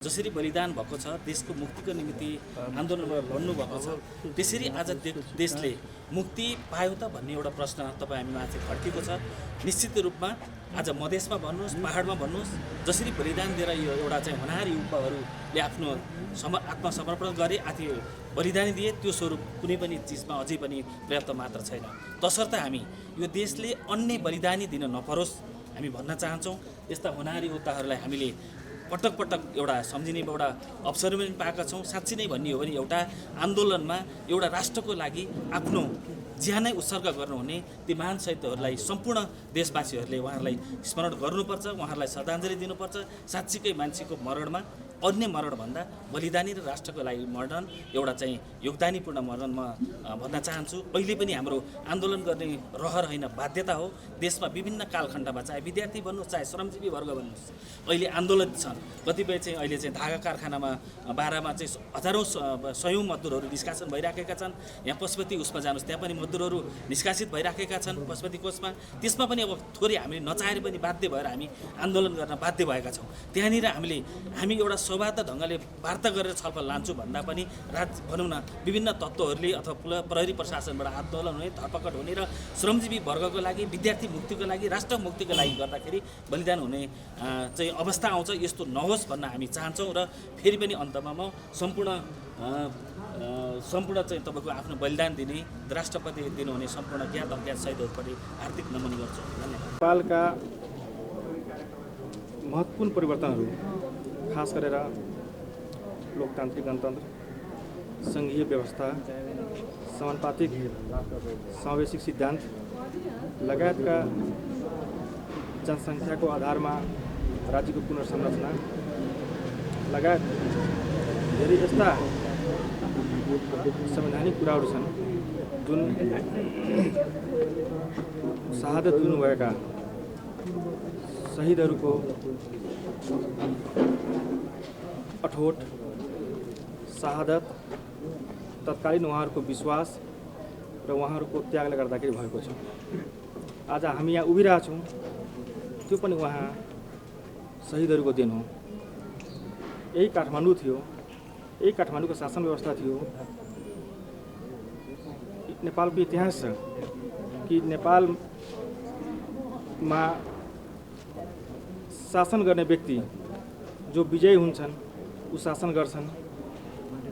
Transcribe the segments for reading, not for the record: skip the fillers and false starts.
जसरी बलिदान भएको छ, देशको मुक्तिको निमित्ति आन्दोलनमा लड्नु भएको छ, त्यसरी आज देशले मुक्ति पायो त भन्ने एउटा प्रश्न तपाईँ हामी माथि खड्किएको छ। निश्चित रूपमा आज मधेसमा भन्नुहोस्, पहाडमा भन्नुहोस्, जसरी बलिदान दिएर यो एउटा चाहिँ होनहारी युवाहरूले आफ्नो आत्मसमर्पण गरे, बलिदानी दिए, त्यो स्वरूप कुनै पनि चिजमा अझै पनि पर्याप्त मात्र छैन। तसर्थ हामी यो देशले अन्य बलिदानी दिन नपरोस् हामी भन्न चाहन्छौँ। यस्ता होनहारी योद्धाहरूलाई हामीले पटक पटक एउटा सम्झिने एउटा अवसर पनि पाएका छौँ। साँच्ची नै भन्ने हो भने एउटा आन्दोलनमा एउटा राष्ट्रको लागि आफ्नो ज्यानै उत्सर्ग गर्नुहुने ती महान शहीदहरूलाई सम्पूर्ण देशवासीहरूले उहाँहरूलाई स्मरण गर्नुपर्छ, उहाँहरूलाई श्रद्धाञ्जली दिनुपर्छ। साँच्चीकै मान्छेको मरणमा अन्य मरणभन्दा बलिदानी र राष्ट्रको लागि मरण एउटा चाहिँ योगदानीपूर्ण मरण म भन्न चाहन्छु। अहिले पनि हाम्रो आन्दोलन गर्ने रहर होइन, बाध्यता हो। देशमा विभिन्न कालखण्डमा चाहे विद्यार्थी भन्नुहोस्, चाहे श्रमजीवी वर्ग भन्नुहोस्, अहिले आन्दोलन छन्। कतिपय चाहिँ अहिले चाहिँ धागा कारखानामा बाह्रमा चाहिँ हजारौँ सयौँ मजदुरहरू निष्कासन भइराखेका छन्। यहाँ पशुपति उसमा जानुहोस्, त्यहाँ पनि मजदुरहरू निष्कासित भइराखेका छन् पशुपति कोषमा। त्यसमा पनि अब थोरै हामीले नचाहेर पनि बाध्य भएर हामी आन्दोलन गर्न बाध्य भएका छौँ। त्यहाँनिर हामी एउटा सौहार्द ढङ्गले वार्ता गरेर छलफल लान्छु भन्दा पनि भनौँ न विभिन्न तत्त्वहरूले अथवा प्रहरी प्रशासनबाट आन्दोलन हुने, धरपकड हुने र श्रमजीवी वर्गको लागि, विद्यार्थी मुक्तिको लागि, राष्ट्र मुक्तिको लागि गर्दाखेरि बलिदान हुने चाहिँ अवस्था आउँछ। यस्तो नहोस् भन्न हामी चाहन्छौँ। र फेरि पनि अन्तमा म सम्पूर्ण चाहिँ तपाईँको आफ्नो बलिदान दिने, राष्ट्रपति दिनुहुने सम्पूर्ण ज्ञात अज्ञात शहीदहरूप्रति हार्दिक नमन गर्छु। धन्यवाद। नेपालका महत्त्वपूर्ण परिवर्तनहरू खास गरेर लोकतान्त्रिक गणतन्त्र, सङ्घीय व्यवस्था, समानुपातिक समावेशिक सिद्धान्त लगायतका जनसङ्ख्याको आधारमा राज्यको पुनर्संरचना लगायत धेरै यस्ता संवैधानिक कुराहरू छन् जुन शहादत दिनुभएका शहीदहरूको अठोट शहादत, तत्कालीन उहाँहरूको विश्वास र उहाँहरूको त्यागले गर्दाखेरि भएको छ। आज हामी यहाँ उभिरहेछौँ, त्यो पनि उहाँ शहीदहरूको दिन हो। यही काठमाडौँ थियो, यही काठमाडौँको शासन व्यवस्था थियो। नेपालको इतिहास छ कि नेपालमा शासन गर्ने व्यक्ति जो विजयी हुन्छन्, ऊ शासन गर्छन्,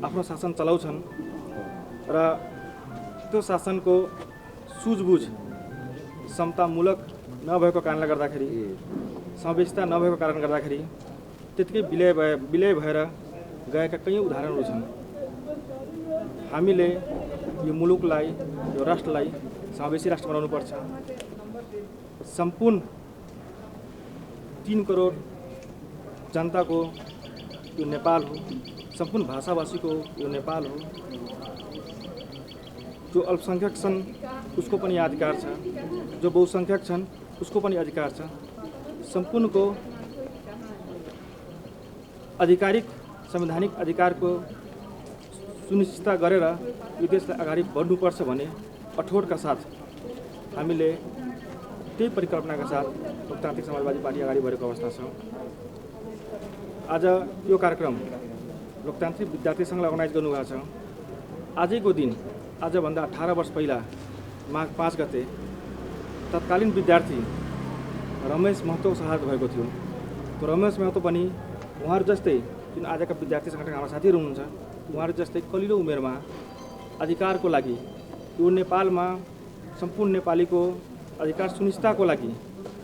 आफ्नो शासन चलाउँछन् र त्यो शासनको सुझबुझ समतामूलक नभएको कारणले गर्दाखेरि, समावेशिता नभएको कारणले गर्दाखेरि त्यतिकै विलय भएर गएका कयौँ उदाहरणहरू छन्। हामीले यो मुलुकलाई, यो राष्ट्रलाई समावेशी राष्ट्र बनाउनुपर्छ। सम्पूर्ण 3 करोड जनताको यो नेपाल हो, सम्पूर्ण भाषाभाषीको यो नेपाल हो। जो अल्पसङ्ख्यक छन् उसको पनि अधिकार छ, जो बहुसङ्ख्यक छन् उसको पनि अधिकार छ। सम्पूर्णको आधिकारिक संवैधानिक अधिकारको सुनिश्चितता गरेर यो देशलाई अगाडि बढ्नुपर्छ भने अठोटका साथ हामीले त्यही परिकल्पनाका साथ लोकतान्त्रिक समाजवादी पार्टी अगाडि बढेको अवस्था छ। आज यो कार्यक्रम लोकतान्त्रिक विद्यार्थी सङ्घले अर्गनाइज गर्नुभएको छ। आजको दिन, आजभन्दा 18 वर्ष पहिला माघ 5 गते तत्कालीन विद्यार्थी रमेश महतो शहादत भएको थियो। त्यो रमेश महतो पनि उहाँहरू जस्तै जुन आजका विद्यार्थी सङ्गठनका हाम्रा साथीहरू हुनुहुन्छ, उहाँहरू जस्तै कलिलो उमेरमा अधिकारको लागि, यो नेपालमा सम्पूर्ण नेपालीको अधिकार सुनिश्चितताको लागि,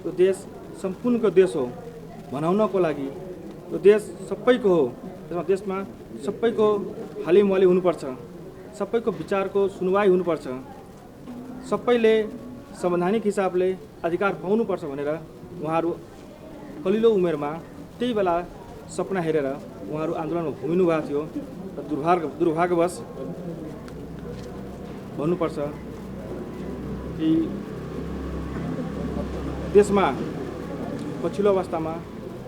यो देश सम्पूर्णको देश हो भनाउनको लागि, यो देश सबैको हो, देशमा सबैको हालिमहली हुनुपर्छ, सबैको विचारको सुनवाई हुनुपर्छ, सबैले संवैधानिक हिसाबले अधिकार पाउनुपर्छ भनेर उहाँहरू कलिलो उमेरमा त्यही बेला सपना हेरेर उहाँहरू आन्दोलनमा घुमिनु भएको थियो। र दुर्भाग्यवश भन्नुपर्छ कि देशमा पछिल्लो अवस्थामा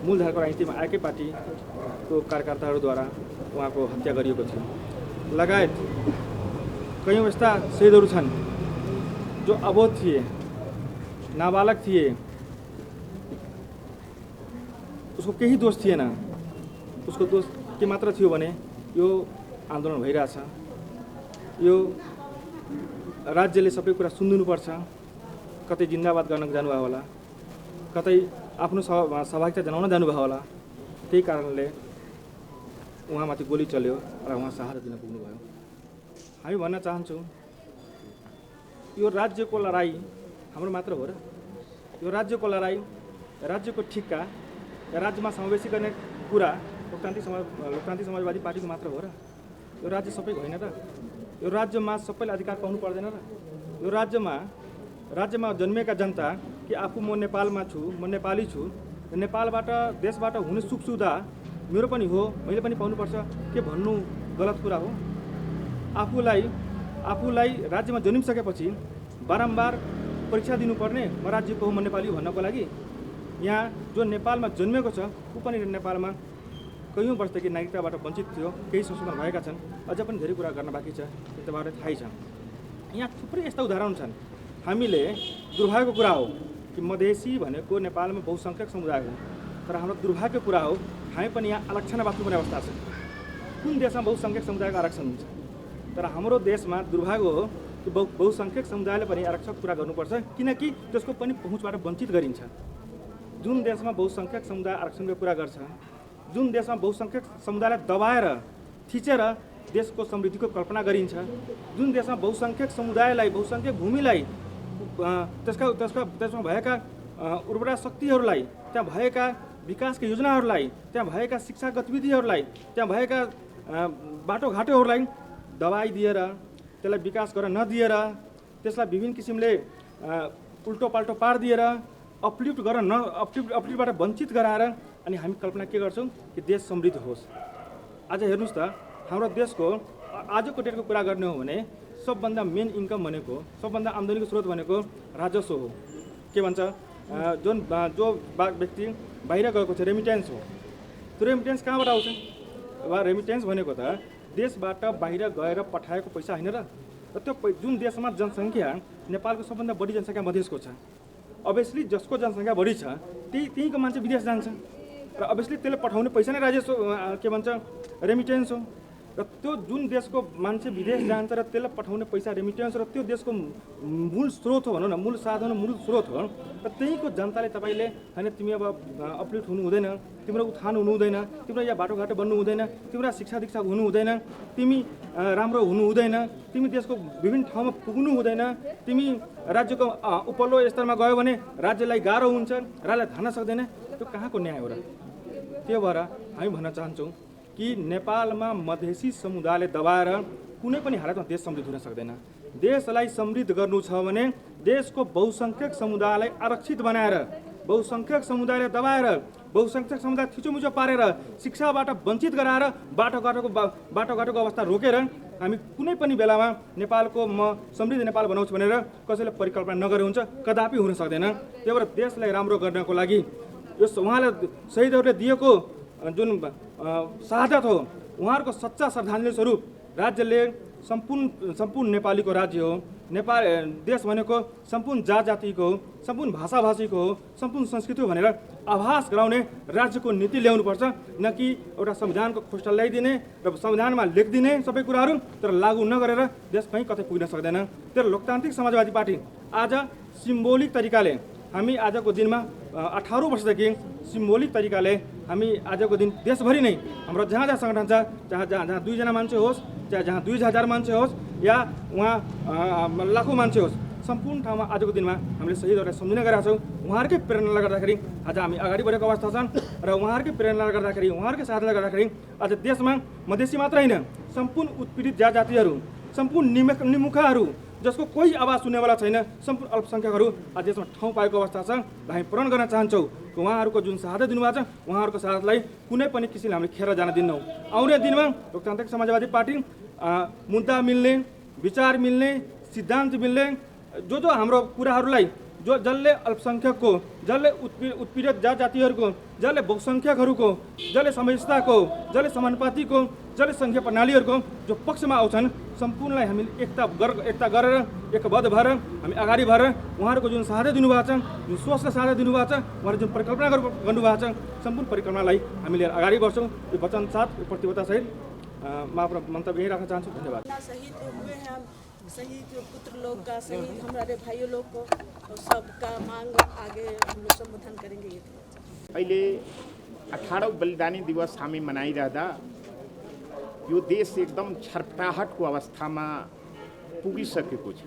मूलधारको राजनीतिमा आएकै पार्टीको कार्यकर्ताहरूद्वारा उहाँको हत्या गरिएको थियो। लगायत कयौँ यस्ता शहीदहरू छन् जो अबोध थिए, नाबालक थिए, उसको केही दोष थिएन, उसको दोष के मात्र थियो भने यो आन्दोलन भइरहेछ। यो राज्यले सबै कुरा सुनिदिनुपर्छ। कतै जिन्दाबाद गर्न जानुभयो होला, कतै आफ्नो सहभागिता जनाउन जानुभयो होला। त्यही कारणले उहाँमाथि गोली चल्यो र उहाँ शहादत दिन पुग्नुभयो। हामी भन्न चाहन्छौँ यो राज्यको लडाइँ हाम्रो मात्र हो र? यो राज्यको लडाइँ, राज्यको ठिक्का, राज्यमा समावेशी गर्ने कुरा लोकतान्त्रिक समाजवादी पार्टीको मात्र हो र? यो राज्य सबैको होइन र? यो राज्यमा सबैले अधिकार पाउनु पर्दैन र? यो राज्यमा जन्मेका जनता कि आफू म नेपालमा छु, म नेपाली छु, नेपालबाट देशबाट हुने सुख सुविधा मेरो पनि हो, मैले पनि पाउनुपर्छ के भन्नु गलत कुरा हो? आफूलाई राज्यमा जन्मिसकेपछि बारम्बार परीक्षा दिनुपर्ने म राज्यको हो, म नेपाली हो भन्नको लागि? यहाँ जो नेपालमा जन्मेको छ ऊ पनि नेपालमा कैयौँ वर्षदेखि नागरिकताबाट वञ्चित थियो। केही संशोधन भएका छन्, अझ पनि धेरै कुरा गर्न बाँकी छ, त्यताबाट थाहै छ। यहाँ थुप्रै यस्ता उदाहरण छन्। हामीले दुर्भाग्यको कुरा हो कि मधेसी भनेको नेपालमा बहुसङ्ख्यक समुदाय हो, तर हाम्रो दुर्भाग्यको कुरा हो हामी पनि यहाँ आरक्षण बाँच्नुपर्ने अवस्था छ। कुन देशमा बहुसङ्ख्यक समुदायको आरक्षण हुन्छ? तर हाम्रो देशमा दुर्भाग्य हो कि बहुसङ्ख्यक समुदायले पनि आरक्षणको कुरा गर्नुपर्छ, किनकि त्यसको पनि पहुँचबाट वञ्चित गरिन्छ। जुन देशमा बहुसङ्ख्यक समुदाय आरक्षणको कुरा गर्छ, जुन देशमा बहुसङ्ख्यक समुदायलाई दबाएर थिचेर देशको समृद्धिको कल्पना गरिन्छ, जुन देशमा बहुसङ्ख्यक समुदायलाई, बहुसङ्ख्यक भूमिलाई, त्यसमा भएका उर्वरा शक्तिहरूलाई, त्यहाँ भएका विकासका योजनाहरूलाई, त्यहाँ भएका शिक्षा गतिविधिहरूलाई, त्यहाँ भएका बाटोघाटोहरूलाई दबाई दिएर, त्यसलाई विकास गर्न नदिएर, त्यसलाई विभिन्न किसिमले उल्टो पाल्टो पारिदिएर, अपलिफ्टबाट वञ्चित गराएर अनि हामी कल्पना के गर्छौँ कि देश समृद्ध होस्। आज हेर्नुहोस् त, हाम्रो देशको आजको डेटको कुरा गर्ने हो भने सबभन्दा मेन इन्कम भनेको, सबभन्दा आम्दानीको स्रोत भनेको राजस्व हो। के भन्छ, जो व्यक्ति बाहिर गएको छ रेमिटेन्स हो। त्यो रेमिटेन्स कहाँबाट आउँछ? रेमिटेन्स भनेको त देशबाट बाहिर गएर पठाएको पैसा होइन र? त्यो जुन देशमा जनसङ्ख्या, नेपालको सबभन्दा बढी जनसङ्ख्या मधेसको छ, अभियसली जसको जनसङ्ख्या बढी छ त्यहीँको मान्छे विदेश जान्छ र अभियसली त्यसले पठाउने पैसा नै राजस्व के भन्छ रेमिटेन्स हो। र त्यो जुन देशको मान्छे विदेश जान्छ र त्यसलाई पठाउने पैसा रेमिटेन्स र त्यो देशको मूल स्रोत हो भनौँ न, मूल साधन मूल स्रोत हो। र त्यहीँको जनताले तपाईँले होइन तिमी अब अपलिफ्ट हुनु हुँदैन, तिम्रो उत्थान हुनु हुँदैन, तिम्रो यहाँ बाटोघाटो बन्नु हुँदैन, तिम्रो शिक्षा दीक्षा हुनु हुँदैन, तिमी राम्रो हुनु हुँदैन, तिमी देशको विभिन्न ठाउँमा पुग्नु हुँदैन, तिमी राज्यको उपल्लो स्तरमा गयो भने राज्यलाई गाह्रो हुन्छ, राज्यलाई धान्न सक्दैन। त्यो कहाँको न्याय हो र? त्यो भएर हामी भन्न चाहन्छौँ कि नेपालमा मधेसी समुदायले दबाएर कुनै पनि हालतमा देश समृद्ध हुन सक्दैन। देशलाई समृद्ध गर्नु छ भने देशको बहुसङ्ख्यक समुदायलाई आरक्षित बनाएर, बहुसङ्ख्यक समुदायले दबाएर, बहुसङ्ख्यक समुदाय थिचोमिचो पारेर, शिक्षाबाट वञ्चित गराएर, बाटोघाटोको अवस्था रोकेर हामी कुनै पनि बेलामा नेपालको म समृद्ध नेपाल बनाउँछु भनेर कसैले परिकल्पना नगरे हुन्छ, कदापि हुन सक्दैन। त्यही भएर देशलाई राम्रो गर्नको लागि यो उहाँले शहीदहरूले दिएको जुन शहादत हो, उहाँहरूको सच्चा श्रद्धाञ्जली स्वरूप राज्यले सम्पूर्ण नेपालीको राज्य हो। नेपाल देश भनेको सम्पूर्ण जातिको हो, सम्पूर्ण भाषाभाषीको हो, सम्पूर्ण संस्कृति हो भनेर आभास गराउने राज्यको नीति ल्याउनुपर्छ, न कि एउटा संविधानको खोस्टा ल्याइदिने र संविधानमा लेखिदिने सबै कुराहरू तर लागू नगरेर देश कहीँ कतै पुग्न सक्दैन। तर लोकतान्त्रिक समाजवादी पार्टी आज सिम्बोलिक तरिकाले हामी आजको दिनमा 18 वर्षदेखि सिम्बोलिक तरिकाले हामी आजको दिन देशभरि नै हाम्रो जहाँ जहाँ सङ्गठन छ, जहाँ 2 जना मान्छे होस्, चाहे जहाँ 2000 मान्छे होस् या उहाँ लाखौँ मान्छे होस्, सम्पूर्ण ठाउँमा आजको दिनमा हामीले शहीदहरूलाई सम्झिने गरेका छौँ। उहाँहरूकै प्रेरणाले गर्दाखेरि आज हामी अगाडि बढेको अवस्था छन् र उहाँहरूकै प्रेरणाले गर्दाखेरि, उहाँहरूकै साथले गर्दाखेरि आज देशमा मधेसी मात्र होइन, सम्पूर्ण उत्पीडित जातिहरू, सम्पूर्ण निमुखाहरू जसको कोही आवाज सुन्नेवाला छैन, सम्पूर्ण अल्पसङ्ख्यकहरू आज देशमा ठाउँ पाएको अवस्था छ। हामी प्रण गर्न चाहन्छौँ कि उहाँहरूको जुन शहादत दिनुभएको छ, उहाँहरूको शहादतलाई कुनै पनि किसिमले हामीले खेर जान दिन्नौँ। आउने दिनमा लोकतान्त्रिक समाजवादी पार्टी मुद्दा मिल्ने, विचार मिल्ने, सिद्धान्त मिल्ने, जो हाम्रो कुराहरूलाई जसले अल्पसङ्ख्यकको, जसले उत्पीडित जातिहरूको, जसले बहुसङ्ख्यकहरूको, जसले समयस्थताको, जसले समानुपातिको, जसले सङ्घीय प्रणालीहरूको जो पक्षमा आउँछन् सम्पूर्णलाई हामीले एकता गरेर एकबद्ध भएर हामी अगाडि भएर उहाँहरूको जुन सहायता दिनुभएको छ, जुन सोचलाई सहायता दिनुभएको छ, उहाँले जुन परिकल्पना गर्नुभएको छ, सम्पूर्ण परिकल्पनालाई हामीले अगाडि बढ्छौँ। यो वचन साथ यो प्रतिबद्धतासहित म आफ्नो मन्तव्य यही राख्न चाहन्छु। धन्यवाद। शहीद हुए हैं हम, शहीद पुत्र लोग का, शहीद हमारे भाइयों लोग को, सबका मांग आगे हम लोग संबोधन करेंगे। ये अहिले 18औं बलिदानी दिवस हामी मनाइरहँदा यो देश एकदम छरपटाहटको अवस्थामा पुगिसकेको छ।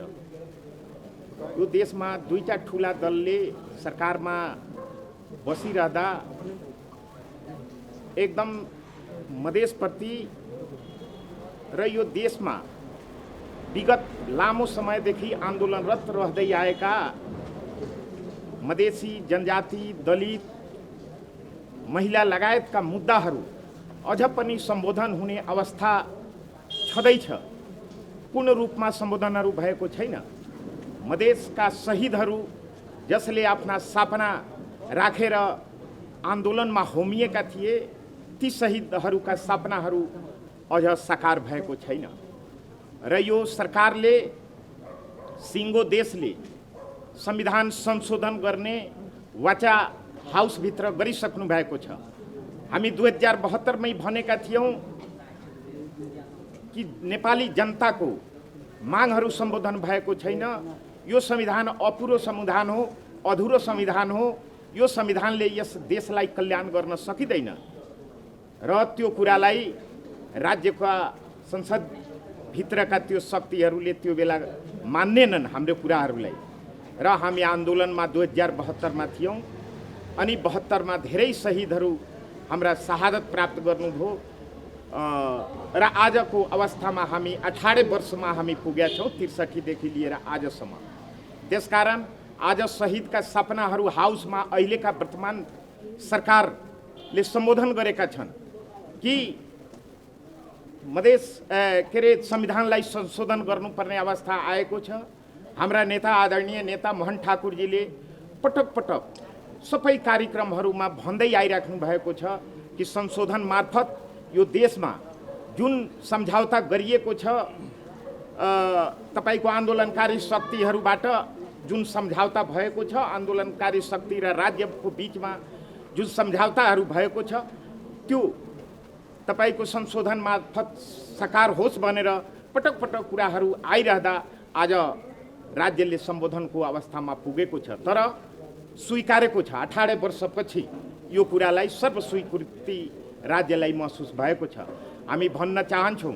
यो देशमा दुईटा ठुला दलले सरकारमा बसिरहँदा एकदम मधेसप्रति र यो देशमा विगत लामो समयदेखि आन्दोलनरत रहँदै आएका मधेसी, जनजाति, दलित, महिला लगायतका मुद्दाहरू अझ पनि सम्बोधन हुने अवस्था छँदैछ। पूर्ण रूपमा सम्बोधनहरू भएको छैन। मधेसका शहीदहरू जसले आफ्ना सपना राखेर आन्दोलनमा होमिएका थिए, ती शहीदहरूका सपनाहरू अझ साकार भएको छैन। र यो सरकारले, सिङ्गो देशले संविधान संशोधन गर्ने वाचा हाउसभित्र गरिसक्नु भएको छ। हामी 2072मै भनेका थियौँ कि नेपाली जनताको मागहरू सम्बोधन भएको छैन। यो संविधान अपुरो संविधान हो, अधुरो संविधान हो। यो संविधानले यस देशलाई कल्याण गर्न सकिँदैन र त्यो कुरालाई राज्यका संसदभित्रका त्यो शक्तिहरूले त्यो बेला मान्नेनन् हाम्रो कुराहरूलाई। र हामी आन्दोलनमा 2072मा थियौँ अनि 72मा धेरै शहीदहरू हाम्रा शहादत प्राप्त गर्नुभयो र आजको अवस्थामा हामी 18 वर्षमा हामी पुगेका छौँ, 63 देखि लिएर आजसम्म। त्यसकारण आज शहीदका सपनाहरू हाउसमा अहिलेका वर्तमान सरकारले सम्बोधन गरेका छन् कि मधेस संविधानलाई संशोधन गर्नुपर्ने अवस्था आएको छ। हाम्रा नेता, आदरणीय नेता मोहन ठाकुरजीले पटक पटक सबै कार्यक्रमहरूमा भन्दै आइराख्नु भएको छ कि संशोधन मार्फत यो देशमा जुन सम्झौता गरिएको छ, तपाईको आन्दोलनकारी शक्तिहरूबाट जुन सम्झौता भएको छ, आन्दोलनकारी शक्ति र राज्यको बीचमा जुन सम्झौताहरू भएको छ, त्यो तपाईको संशोधन मार्फत साकार होस् भनेर पटक पटक कुराहरू आइरहँदा आज राज्यले सम्बोधनको अवस्थामा पुगेको छ। तर स्वीकारेको छ। 18 वर्षपछि यो कुरालाई सर्वस्वीकृति राज्यलाई महसुस भएको छ। हामी भन्न चाहन्छौँ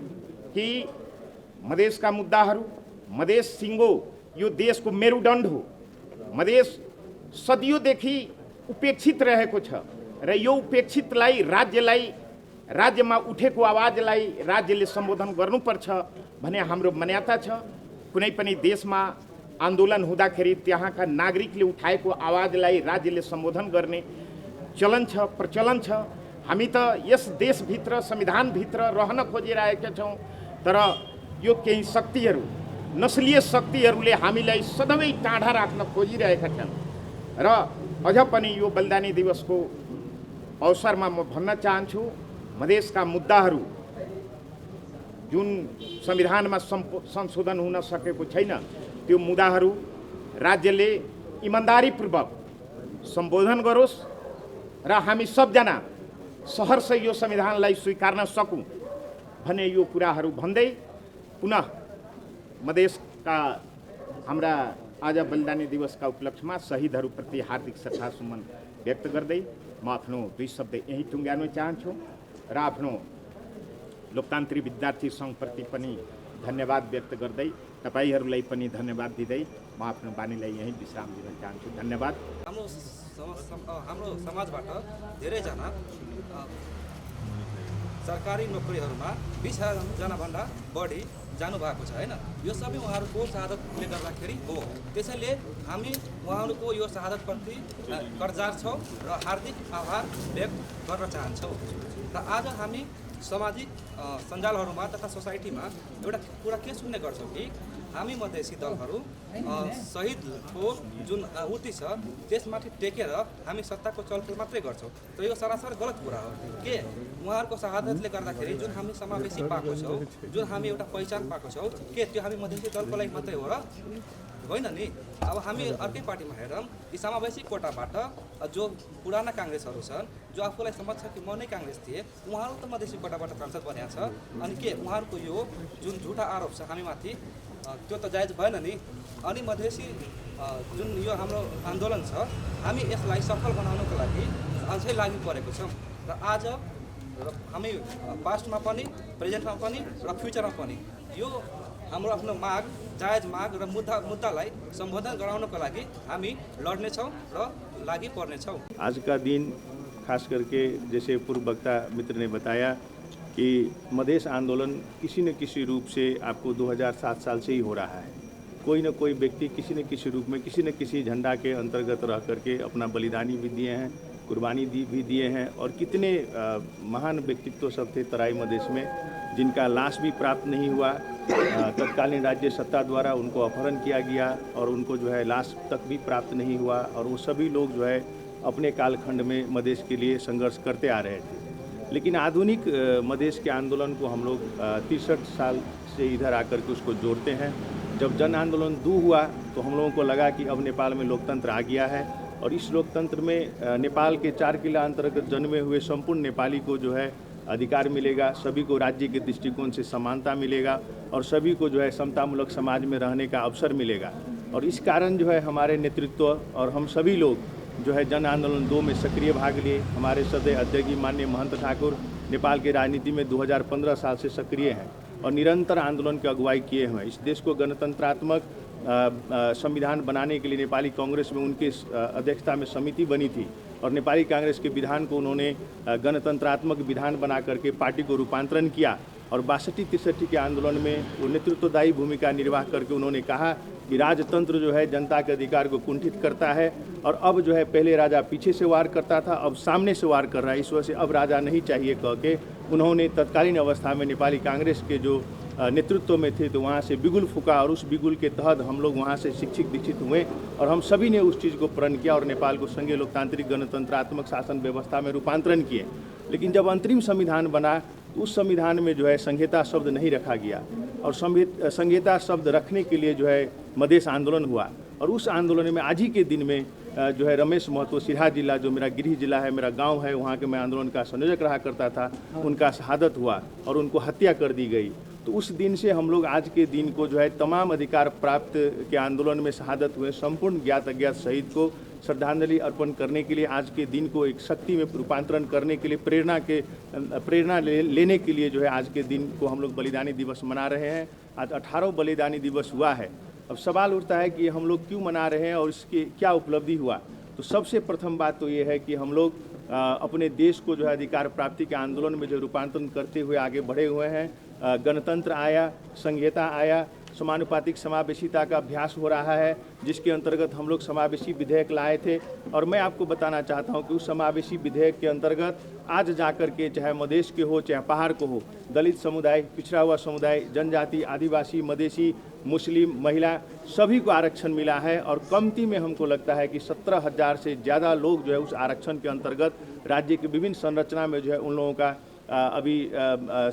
कि मधेसका मुद्दाहरू, मधेस सिङ्गो यो देशको मेरुदण्ड हो। मधेस सदियोंदेखि उपेक्षित रहेको छ र यो उपेक्षितलाई राज्यमा उठेको आवाजलाई राज्यले सम्बोधन गर्नुपर्छ भन्ने हाम्रो मान्यता छ। कुनै पनि देशमा आन्दोलन हुँदाखेरि त्यहाँका नागरिकले उठाएको आवाजलाई राज्यले सम्बोधन गर्ने चलन छ, प्रचलन छ। हामी त यस देशभित्र, संविधानभित्र रहन खोजिरहेका छौँ, तर यो केही शक्तिहरू, नस्लीय शक्तिहरूले हामीलाई सधैँ टाढा राख्न खोजिरहेका छन्। र अझ पनि यो बलिदानी दिवसको अवसरमा म भन्न चाहन्छु, मधेसका मुद्दाहरू जुन संविधानमा संशोधन हुन सकेको छैन, त्यो मुद्दाहरू राज्यले इमान्दारीपूर्वक सम्बोधन गरोस् र हामी सबजना सहर्ष यो संविधानलाई स्वीकार्न सकौँ भन्ने यो कुराहरू भन्दै पुनः मधेसका हाम्रा आज बलिदानी दिवसका उपलक्ष्यमा शहीदहरूप्रति हार्दिक श्रद्धासुमन व्यक्त गर्दै म आफ्नो दुई शब्द यहीँ टुङ्ग्याउन चाहन्छु र आफ्नो लोकतान्त्रिक विद्यार्थी सङ्घप्रति पनि धन्यवाद व्यक्त गर्दै तपाईहरूलाई पनि धन्यवाद दिँदै म आफ्नो बानीलाई यहीँ विश्राम दिन चाहन्छु। धन्यवाद। हाम्रो समाजबाट धेरैजना सरकारी नोकरीहरूमा 20,000भन्दा बढी जानुभएको छ होइन। यो सबै उहाँहरूको शहादतले गर्दाखेरि हो। त्यसैले हामी उहाँहरूको यो शहादतप्रति कर्जार छौँ र हार्दिक आभार व्यक्त गर्न चाहन्छौँ। र आज हामी सामाजिक सञ्जालहरूमा तथा सोसाइटीमा एउटा कुरा के सुन्ने गर्छौँ कि हामी मधेसी दलहरू शहीदको जुन उति छ त्यसमाथि टेकेर हामी सत्ताको चलखेल मात्रै गर्छौँ। तर यो सरासर गलत कुरा हो के उहाँहरूको शहादतले गर्दाखेरि जुन हामी समावेशी पाएको छौँ, जुन हामी एउटा पहिचान पाएको छौँ, के त्यो हामी मधेसी दलको लागि मात्रै हो र होइन नि। अब हामी अर्कै पार्टीमा हेरौँ, यी समावेशी कोटाबाट जो पुराना काङ्ग्रेसहरू छन्, जो आफूलाई समझ्छ कि म नै काङ्ग्रेस थिएँ, उहाँहरू त मधेसी कोटाबाट सांसद बनिया छ। अनि के उहाँहरूको यो जुन झुटा आरोप छ हामीमाथि त्यो त जायज भएन नि। अनि मधेसी जुन यो हाम्रो आन्दोलन छ, हामी यसलाई सफल बनाउनको लागि अझै लागि परेको छौँ। र आज हामी पास्टमा पनि, प्रेजेन्टमा पनि र फ्युचरमा पनि यो हाम्रो आफ्नो माग, जायज माग र मुद्दालाई सम्बोधन गराउनको लागि हामी लड्नेछौँ र लागि पर्नेछौँ। आज का दिन खास करके जैसे पूर्व वक्ता मित्र ने बताया कि मधेश आंदोलन किसी न किसी रूप से आपको 2007 साल से ही हो रहा है। कोई न कोई व्यक्ति किसी न किसी रूप में किसी न किसी झंडा के अंतर्गत रह करके अपना बलिदानी भी दिए हैं, कुर्बानी भी दिए हैं। और कितने महान व्यक्तित्व सब थे तराई मधेश में जिनका लाश भी प्राप्त नहीं हुआ। तत्कालीन राज्य सत्ता द्वारा उनको अपहरण किया गया और उनको जो है लाश तक भी प्राप्त नहीं हुआ। और वो सभी लोग जो है अपने कालखंड में मधेश के लिए संघर्ष करते आ रहे थे। लेकिन आधुनिक मधेश के आंदोलन को हम लोग 63 साल से इधर आकर के उसको जोड़ते हैं। जब जन आंदोलन दू हुआ तो हम लोगों को लगा कि अब नेपाल में लोकतंत्र आ गया है और इस लोकतंत्र में नेपाल के 4 किला अंतर्गत जन्मे हुए संपूर्ण नेपाली को जो है अधिकार मिलेगा, सभी को राज्य के दृष्टिकोण से समानता मिलेगा और सभी को जो है समतामूलक समाज में रहने का अवसर मिलेगा। और इस कारण जो है हमारे नेतृत्व और हम सभी लोग जो है जन आंदोलन 2 में सक्रिय भाग लिए। हमारे सदैव अध्यक्ष माननीय महंत ठाकुर नेपाल की राजनीति में 2015 साल से सक्रिय हैं और निरंतर आंदोलन की अगुवाई किए हुए हैं। इस देश को गणतंत्रात्मक संविधान बनाने के लिए नेपाली कांग्रेस में उनके अध्यक्षता में समिति बनी थी और नेपाली कांग्रेस के विधान को उन्होंने गणतंत्रात्मक विधान बना करके पार्टी को रूपांतरण किया। और 62-63 के आंदोलन में वो नेतृत्वदायी भूमिका निर्वाह करके उन्होंने कहा कि राजतंत्र जो है जनता के अधिकार को कुंठित करता है और अब जो है पहले राजा पीछे से वार करता था, अब सामने से वार कर रहा है, इस वजह से अब राजा नहीं चाहिए कह के उन्होंने तत्कालीन अवस्था में नेपाली कांग्रेस के जो नेतृत्व में थे तो वहाँ से बिगुल फूका और उस बिगुल के तहत हम लोग वहाँ से शिक्षित दीक्षित हुए और हम सभी ने उस चीज़ को प्रण किया और नेपाल को संघीय लोकतांत्रिक गणतंत्रात्मक शासन व्यवस्था में रूपांतरण किए। लेकिन जब अंतरिम संविधान बना तो उस संविधान में जो है संहिता शब्द नहीं रखा गया और संहिता शब्द रखने के लिए जो है मधेश आंदोलन हुआ। और उस आंदोलन में आज ही के दिन में जो है रमेश महतो सिरहा जिला, जो मेरा गृह जिला है, मेरा गांव है, वहाँ के मैं आंदोलन का संयोजक रहा करता था, उनका शहादत हुआ और उनको हत्या कर दी गई। तो उस दिन से हम लोग आज के दिन को जो है तमाम अधिकार प्राप्त के आंदोलन में शहादत हुए संपूर्ण ज्ञात अज्ञात शहीद को श्रद्धांजलि अर्पण करने के लिए, आज के दिन को एक शक्ति में रूपांतरण करने के लिए, प्रेरणा लेने के लिए जो है आज के दिन को हम लोग बलिदानी दिवस मना रहे हैं। आज 18वां बलिदानी दिवस हुआ है। अब सवाल उठता है कि हम लोग क्यों मना रहे हैं और इसकी क्या उपलब्धि हुआ। तो सबसे प्रथम बात तो ये है कि हम लोग अपने देश को जो है अधिकार प्राप्ति के आंदोलन में जो रूपांतरण करते हुए आगे बढ़े हुए हैं। गणतंत्र आया, संहिता आया, समानुपातिक समावेशिता का अभ्यास हो रहा है जिसके अंतर्गत हम लोग समावेशी विधेयक लाए थे। और मैं आपको बताना चाहता हूं कि उस समावेशी विधेयक के अंतर्गत आज जाकर के चाहे मधेश के हो चाहे पहाड़ को हो, दलित समुदाय, पिछड़ा हुआ समुदाय, जनजाति, आदिवासी, मधेसी, मुस्लिम, महिला सभी को आरक्षण मिला है। और कमती में हमको लगता है कि 17,000 से ज़्यादा लोग जो है उस आरक्षण के अंतर्गत राज्य की विभिन्न संरचना में जो है उन लोगों का अभी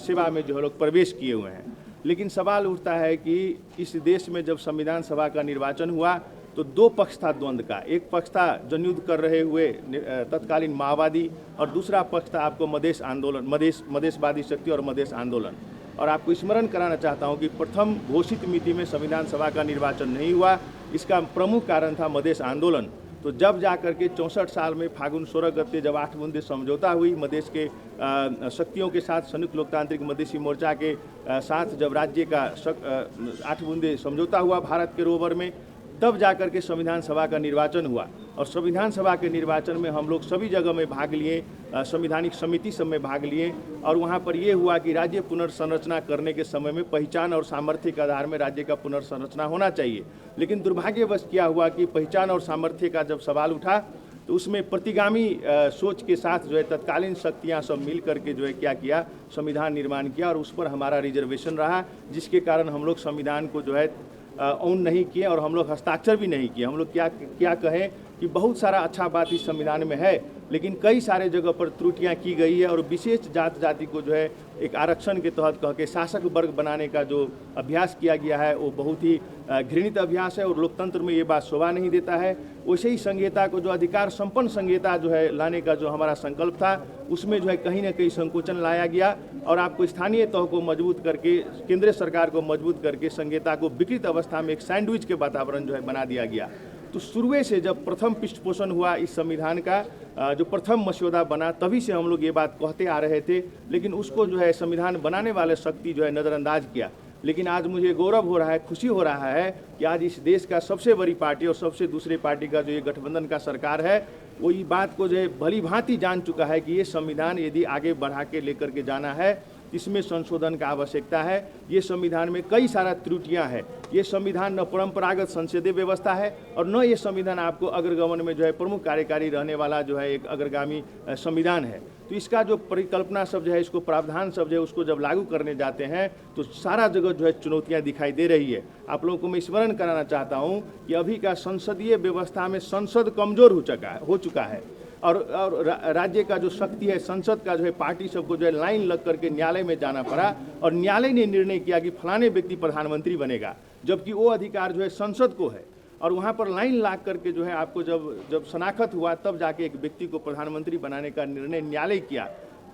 सेवा में जो है लोग प्रवेश किए हुए हैं। लेकिन सवाल उठता है कि इस देश में जब संविधान सभा का निर्वाचन हुआ तो 2 पक्ष था द्वंद्व का। एक पक्ष था जनयुद्ध कर रहे हुए तत्कालीन माओवादी और दूसरा पक्ष था आपको मधेश आंदोलन, मधेशवादी शक्ति और मधेश आंदोलन। और आपको स्मरण कराना चाहता हूं कि प्रथम घोषित मिति में संविधान सभा का निर्वाचन नहीं हुआ। इसका प्रमुख कारण था मधेश आंदोलन। तो जब जाकर के 64 साल में फागुन 16 गते जब 8 बूंदे समझौता हुई मधेश के शक्तियों के साथ, संयुक्त लोकतांत्रिक मधेसी मोर्चा के साथ जब राज्य का 8 बूंदे समझौता हुआ भारत के रोवर में, तब जाकर के संविधान सभा का निर्वाचन हुआ। और संविधान सभा के निर्वाचन में हम लोग सभी जगह में भाग लिए, संवैधानिक समिति सब में भाग लिए। और वहाँ पर ये हुआ कि राज्य पुनर्संरचना करने के समय में पहचान और सामर्थ्य के आधार में राज्य का पुनर्संरचना होना चाहिए। लेकिन दुर्भाग्यवश क्या हुआ कि पहचान और सामर्थ्य का जब सवाल उठा तो उसमें प्रतिगामी सोच के साथ जो है तत्कालीन शक्तियाँ सब मिल करके जो है क्या किया, संविधान निर्माण किया और उस पर हमारा रिजर्वेशन रहा, जिसके कारण हम लोग संविधान को जो है ऑन नहीं किए और हम लोग हस्ताक्षर भी नहीं किए। हम लोग क्या कहें कि बहुत सारा अच्छा बात इस संविधान में है, लेकिन कई सारे जगह पर त्रुटियां की गई है और विशेष जाति को जो है एक आरक्षण के तहत कह के शासक वर्ग बनाने का जो अभ्यास किया गया है वो बहुत ही घृणित अभ्यास है और लोकतंत्र में ये बात शोभा नहीं देता है। वैसे ही संहिता को जो अधिकार संपन्न संहिता जो है लाने का जो हमारा संकल्प था उसमें जो है कहीं ना कहीं संकोचन लाया गया और आपको स्थानीय तह को मजबूत करके, केंद्र सरकार को मजबूत करके संहिता को विकृत अवस्था में एक सैंडविच के वातावरण जो है बना दिया गया। तो शुरू से जब प्रथम पृष्ठपोषण हुआ इस संविधान का, जो प्रथम मसौदा बना, तभी से हम लोग ये बात कहते आ रहे थे, लेकिन उसको जो है संविधान बनाने वाले शक्ति जो है नज़रअंदाज किया। लेकिन आज मुझे गौरव हो रहा है, खुशी हो रहा है कि आज इस देश का सबसे बड़ी पार्टी और सबसे दूसरे पार्टी का जो ये गठबंधन का सरकार है वो ये बात को जो है भली भांति जान चुका है कि ये संविधान यदि आगे बढ़ा के लेकर के जाना है इसमें संशोधन का आवश्यकता है। ये संविधान में कई सारा त्रुटियां हैं। ये संविधान न परंपरागत संसदीय व्यवस्था है और न ये संविधान आपको अग्रगमन में जो है प्रमुख कार्यकारी रहने वाला जो है एक अग्रगामी संविधान है। तो इसका जो परिकल्पना शब्द है, इसको प्रावधान शब्द है, उसको जब लागू करने जाते हैं तो सारा जगह जो है चुनौतियां दिखाई दे रही है। आप लोगों को मैं स्मरण कराना चाहता हूँ कि अभी का संसदीय व्यवस्था में संसद कमजोर हो चुका है और राज्य का जो शक्ति है, संसद का जो है पार्टी सबको जो है लाइन लग करके न्यायालय में जाना पड़ा और न्यायालय ने निर्णय किया कि फलाने व्यक्ति प्रधानमंत्री बनेगा, जबकि वो अधिकार जो है संसद को है। और वहाँ पर लाइन लाग करके जो है आपको जब शनाखत हुआ तब जाके एक व्यक्ति को प्रधानमंत्री बनाने का निर्णय न्यायालय किया।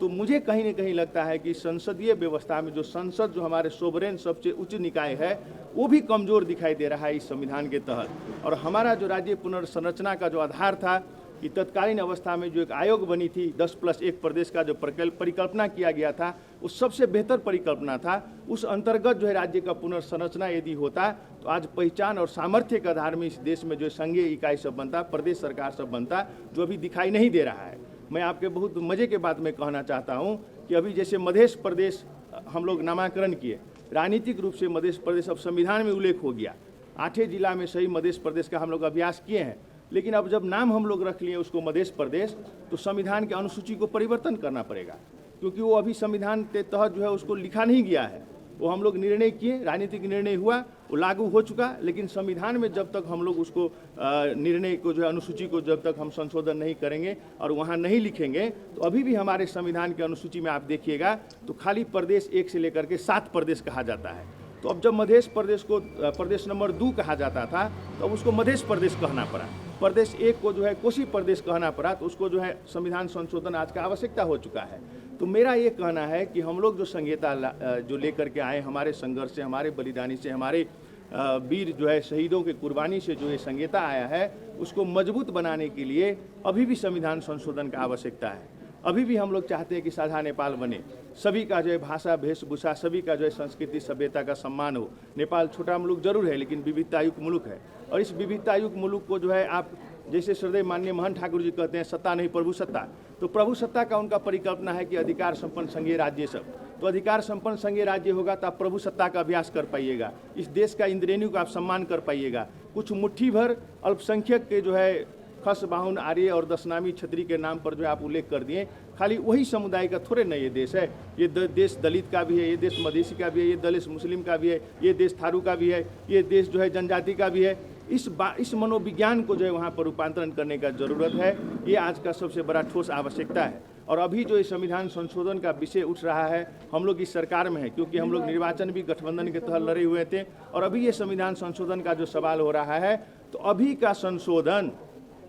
तो मुझे कहीं न कहीं लगता है कि संसदीय व्यवस्था में जो संसद जो हमारे सोवरेन सबसे उच्च निकाय है वो भी कमज़ोर दिखाई दे रहा है इस संविधान के तहत। और हमारा जो राज्य पुनर्संरचना का जो आधार था कि तत्कालीन अवस्था में जो एक आयोग बनी थी 10+1 प्रदेश का जो परिकल्पना किया गया था वो सबसे बेहतर परिकल्पना था। उस अंतर्गत जो है राज्य का पुनर्संरचना यदि होता तो आज पहचान और सामर्थ्य के आधार में इस देश में जो संघीय इकाई सब बनता, प्रदेश सरकार सब बनता, जो अभी दिखाई नहीं दे रहा है। मैं आपके बहुत मज़े के बात में कहना चाहता हूँ कि अभी जैसे मध्य प्रदेश हम लोग नामाकरण किए, राजनीतिक रूप से मध्य प्रदेश अब संविधान में उल्लेख हो गया। 8 जिला में सही मध्य प्रदेश का हम लोग अभ्यास किए हैं, लेकिन अब जब नाम हम लोग रख लिए उसको मध्य प्रदेश तो संविधान की अनुसूची को परिवर्तन करना पड़ेगा, क्योंकि वो अभी संविधान के तहत जो है उसको लिखा नहीं गया है। वो हम लोग निर्णय किए, राजनीतिक निर्णय हुआ, वो लागू हो चुका, लेकिन संविधान में जब तक हम लोग उसको निर्णय को जो है अनुसूची को जब तक हम संशोधन नहीं करेंगे और वहाँ नहीं लिखेंगे तो अभी भी हमारे संविधान की अनुसूची में आप देखिएगा तो खाली प्रदेश 1 से लेकर के 7 प्रदेश कहा जाता है। तो अब जब मध्य प्रदेश को प्रदेश नंबर 2 कहा जाता था तो उसको मध्य प्रदेश कहना पड़ा, प्रदेश 1 को जो है कोसी प्रदेश कहना पड़ा, तो उसको जो है संविधान संशोधन आज का आवश्यकता हो चुका है। तो मेरा ये कहना है कि हम लोग जो संहिता जो लेकर के आए, हमारे संघर्ष से, हमारे बलिदानी से, हमारे वीर जो है शहीदों के कुर्बानी से जो ये संहिता आया है उसको मजबूत बनाने के लिए अभी भी संविधान संशोधन का आवश्यकता है। अभी भी हम लोग चाहते हैं कि साझा नेपाल बने, सभी का जो है भाषा, वेशभूषा, सभी का जो है संस्कृति, सभ्यता का सम्मान हो। नेपाल छोटा मुल्क जरूर है लेकिन विविधतायुक्त मुल्क है और इस विविधतायुक्त मुल्क को जो है आप जैसे श्रद्धेय माननीय महन ठाकुर जी कहते हैं सत्ता नहीं प्रभु सत्ता, तो प्रभु सत्ता का उनका परिकल्पना है कि अधिकार संपन्न संघीय राज्य सब, तो अधिकार संपन्न संघीय राज्य होगा तो आप प्रभु सत्ता का अभ्यास कर पाइएगा, इस देश का इंद्रेणु का आप सम्मान कर पाइएगा। कुछ मुट्ठी भर अल्पसंख्यक के जो है खस, बाहुन, आर्य और दशनामी क्षत्रिय के नाम पर जो है आप उल्लेख कर दिए, खाली वही समुदाय का थोड़े नहीं ये देश है। ये देश दलित का भी है, ये देश मधेसी का भी है, ये देश मुस्लिम का भी है, ये देश थारू का भी है, ये देश जो है जनजाति का भी है। इस मनोविज्ञान को जो है वहाँ पर रूपांतरण करने का ज़रूरत है। ये आज का सबसे बड़ा ठोस आवश्यकता है। और अभी जो इस संविधान संशोधन का विषय उठ रहा है, हम लोग इस सरकार में हैं क्योंकि हम लोग निर्वाचन भी गठबंधन के तहत लड़े हुए थे, और अभी ये संविधान संशोधन का जो सवाल हो रहा है तो अभी का संशोधन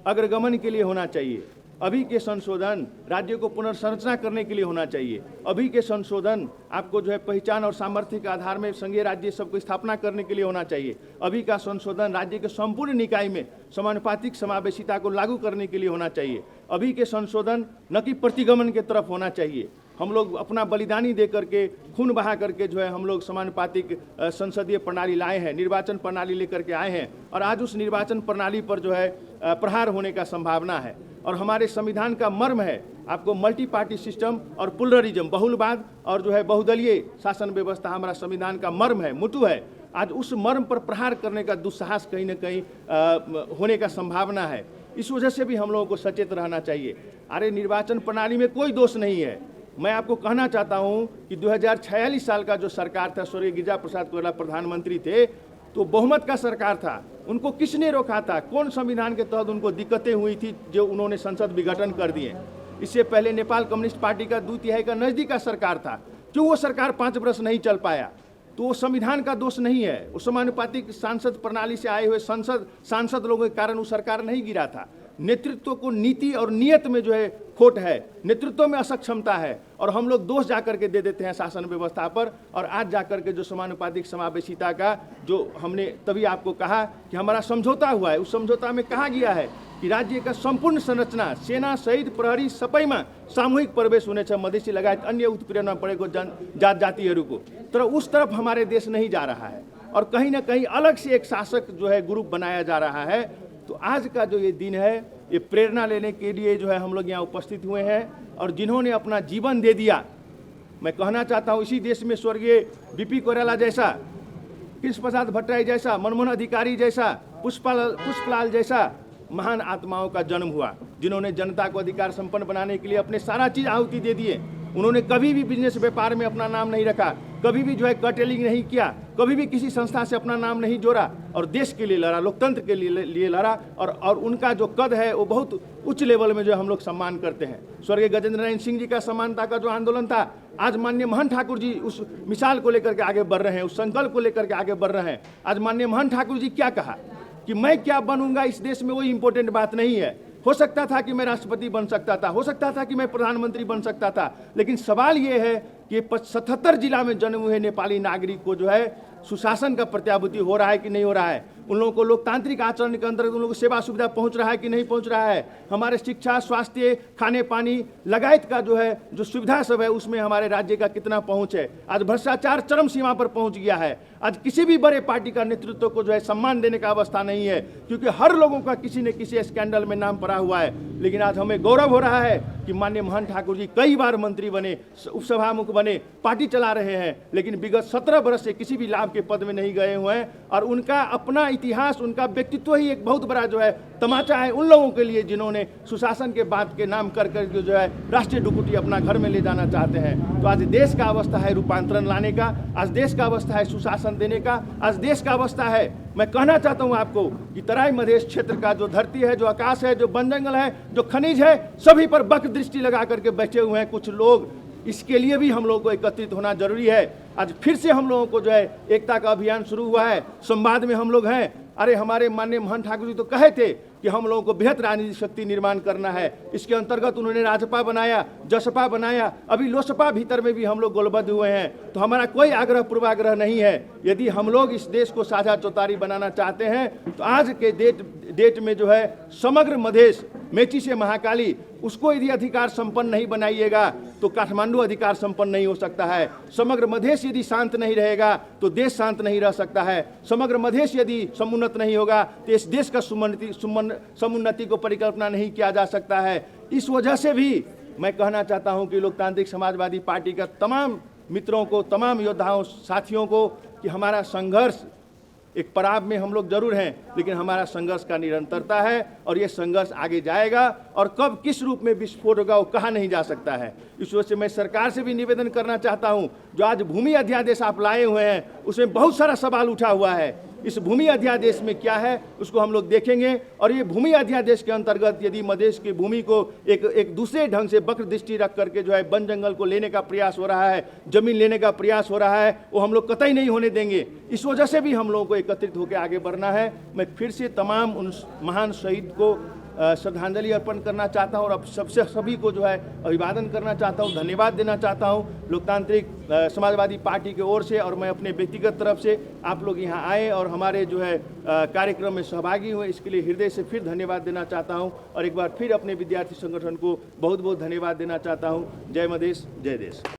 अग्रगमन के लिए होना चाहिए, अभी के संशोधन राज्य को पुनर्संरचना करने के लिए होना चाहिए, अभी के संशोधन आपको जो है पहचान और सामर्थ्य के आधार में संघीय राज्य सबको स्थापना करने के लिए होना चाहिए, अभी का संशोधन राज्य के संपूर्ण निकाय में समानुपातिक समावेशिता को लागू करने के लिए होना चाहिए, अभी के संशोधन न कि प्रतिगमन के तरफ होना चाहिए। हम लोग अपना बलिदानी दे करके, खून बहा करके जो है हम लोग समानुपातिक संसदीय प्रणाली लाए हैं, निर्वाचन प्रणाली लेकर के आए हैं, और आज उस निर्वाचन प्रणाली पर जो है प्रहार होने का संभावना है। और हमारे संविधान का मर्म है आपको मल्टी पार्टी सिस्टम और प्लुरलिज्म, बहुलवाद और जो है बहुदलीय शासन व्यवस्था हमारा संविधान का मर्म है, मुटु है। आज उस मर्म पर प्रहार करने का दुस्साहस कहीं न कहीं होने का संभावना है। इस वजह से भी हम लोगों को सचेत रहना चाहिए। अरे निर्वाचन प्रणाली में कोई दोष नहीं है। मैं आपको कहना चाहता हूं कि 2046 साल का जो सरकार था, स्वर्गीय गिरिजा प्रसाद कोइराला प्रधानमंत्री थे, तो बहुमत का सरकार था, उनको किसने रोका था? कौन संविधान के तहत उनको दिक्कतें हुई थी जो उन्होंने संसद विघटन कर दिए? इससे पहले नेपाल कम्युनिस्ट पार्टी का 2/3 का नज़दीक का सरकार था, क्यों वो सरकार 5 वर्ष नहीं चल पाया? तो वो संविधान का दोष नहीं है, वो समानुपातिक सांसद प्रणाली से आए हुए सांसद लोगों के कारण वो सरकार नहीं गिरा था। नेतृत्व को नीति और नियत में जो है खोट है, नेतृत्व में असक्षमता है, और हम लोग दोष जाकर के दे देते हैं शासन व्यवस्था पर। और आज जाकर के जो समानुपातिक समावेशिता का जो हमने तभी आपको कहा कि हमारा समझौता हुआ है, उस समझौता में कहा गया है कि राज्य का संपूर्ण संरचना सेना शहीद प्रहरी सबैमा सामूहिक प्रवेश हुनेछ, मधेसी लगायत अन्य उत्पीडनमा परेको जात जातिहरूको। तर उस तरफ हमारे देश नहीं जा रहा है, और कहीं ना कहीं अलग से एक शासक जो है ग्रुप बनाया जा रहा है। तो आज का जो ये दिन है, ये प्रेरणा लेने के लिए जो है हम लोग यहाँ उपस्थित हुए हैं, और जिन्होंने अपना जीवन दे दिया, मैं कहना चाहता हूँ इसी देश में स्वर्गीय बीपी कोइराला जैसा, कृष्ण प्रसाद भट्टराई जैसा, मनमोहन अधिकारी जैसा, पुष्पलाल जैसा महान आत्माओं का जन्म हुआ, जिन्होंने जनता को अधिकार संपन्न बनाने के लिए अपने सारा चीज़ आहुति दे दिए। उन्होंने कभी भी बिजनेस व्यापार में अपना नाम नहीं रखा, कभी भी जो है कटेलिंग नहीं किया, कभी भी किसी संस्था से अपना नाम नहीं जोड़ा, और देश के लिए लड़ा, लोकतंत्र के लिए लड़ा। और उनका जो कद है वो बहुत उच्च लेवल में जो हम लोग सम्मान करते हैं। स्वर्गीय गजेंद्र नारायण सिंह जी का समानता का जो आंदोलन था, आज माननीय महन ठाकुर जी उस मिसाल को लेकर के आगे बढ़ रहे हैं, उस संकल्प को लेकर के आगे बढ़ रहे हैं। आज माननीय महन ठाकुर जी क्या कहा कि मैं क्या बनूंगा इस देश में, वो इम्पोर्टेंट बात नहीं है। हो सकता था कि मैं राष्ट्रपति बन सकता था, हो सकता था कि मैं प्रधानमंत्री बन सकता था, लेकिन सवाल ये है कि 77 जिला में जन्म हुए नेपाली नागरिक को जो है सुशासन का प्रत्याभूति हो रहा है कि नहीं हो रहा है? उन लोगों को लोकतांत्रिक आचरण के अंतर्गत उन लोगों को सेवा सुविधा पहुंच रहा है कि नहीं पहुंच रहा है? हमारे शिक्षा, स्वास्थ्य, खाने पानी लगायत का जो है जो सुविधा सब है, उसमें हमारे राज्य का कितना पहुंच है? आज भ्रष्टाचार चरम सीमा पर पहुंच गया है। आज किसी भी बड़े पार्टी का नेतृत्व को जो है सम्मान देने का अवस्था नहीं है, क्योंकि हर लोगों का किसी न किसी स्कैंडल में नाम पड़ा हुआ है। लेकिन आज हमें गौरव हो रहा है कि माननीय महन ठाकुर जी कई बार मंत्री बने, उपसभामुख बने, पार्टी चला रहे हैं, लेकिन विगत 17 वर्ष से किसी भी लाभ के पद में नहीं गए हुए हैं। और उनका अपना इतिहास, उनका व्यक्तित्व ही एक बहुत बड़ा जो है तमाचा है उन लोगों के लिए जिन्होंने सुशासन के बात के नाम कर करके जो है राष्ट्रीय डुकुटी अपना घर में ले जाना चाहते हैं। तो आज देश का अवस्था है रूपांतरण लाने का, आज देश का अवस्था है सुशासन देने का, आज देश का अवस्था है, मैं कहना चाहता हूं आपको कि तराई मधेश क्षेत्र का जो धरती है, जो आकाश है, जो वन जंगल है, जो खनिज है, सभी पर बक दृष्टि लगा करके बैठे हुए हैं कुछ लोग। इसके लिए भी हम लोगों को एकत्रित होना जरूरी है। आज फिर से हम लोगों को जो है एकता का अभियान शुरू हुआ है, संवाद में हम लोग हैं। अरे हमारे माननीय महन ठाकुर जी तो कहे थे कि हम लोगों को बेहद राजनीतिक शक्ति निर्माण करना है। इसके अंतर्गत उन्होंने राजपा बनाया, जसपा बनाया, अभी लोसपा भीतर में भी हम लोग गोलबद्ध हुए हैं। तो हमारा कोई आग्रह पूर्वाग्रह नहीं है। यदि हम लोग इस देश को साझा चौतारी बनाना चाहते हैं तो आज के डेट में जो है समग्र मधेश, मेची से महाकाली, उसको यदि अधिकार संपन्न नहीं बनाइएगा तो काठमांडू अधिकार संपन्न नहीं हो सकता है। समग्र मधेश यदि शांत नहीं रहेगा तो देश शांत नहीं रह सकता है। समग्र मधेश यदि समुन्नत नहीं होगा तो इस देश का समुन्नति को परिकल्पना नहीं किया जा सकता है। इस वजह से भी मैं कहना चाहता हूं कि लोकतांत्रिक समाजवादी पार्टी का तमाम मित्रों को, तमाम योद्धाओं, साथियों को कि हमारा संघर्ष एक पड़ाव में हम लोग जरूर हैं, लेकिन हमारा संघर्ष का निरंतरता है और ये संघर्ष आगे जाएगा। और कब किस रूप में विस्फोट होगा वो कहा नहीं जा सकता है। इस वजह से मैं सरकार से भी निवेदन करना चाहता हूं, जो आज भूमि अध्यादेश आप लाए हुए हैं उसमें बहुत सारा सवाल उठा हुआ है। इस भूमि अध्यादेश में क्या है उसको हम लोग देखेंगे। और ये भूमि अध्यादेश के अंतर्गत यदि मधेश की भूमि को एक दूसरे ढंग से वक्र दृष्टि रख करके जो है वन जंगल को लेने का प्रयास हो रहा है, जमीन लेने का प्रयास हो रहा है, वो हम लोग कतई नहीं होने देंगे। इस वजह से भी हम लोगों को एकत्रित होकर आगे बढ़ना है। मैं फिर से तमाम उन महान शहीद को श्रद्धांजलि अर्पण करना चाहता हूं और अब सभी को जो है अभिवादन करना चाहता हूं, धन्यवाद देना चाहता हूं लोकतांत्रिक समाजवादी पार्टी की ओर से। और मैं अपने व्यक्तिगत तरफ से आप लोग यहां आए और हमारे जो है कार्यक्रम में सहभागी हुए, इसके लिए हृदय से फिर धन्यवाद देना चाहता हूं। और एक बार फिर अपने विद्यार्थी संगठन को बहुत बहुत धन्यवाद देना चाहता हूं। जय मधेश, जय देश।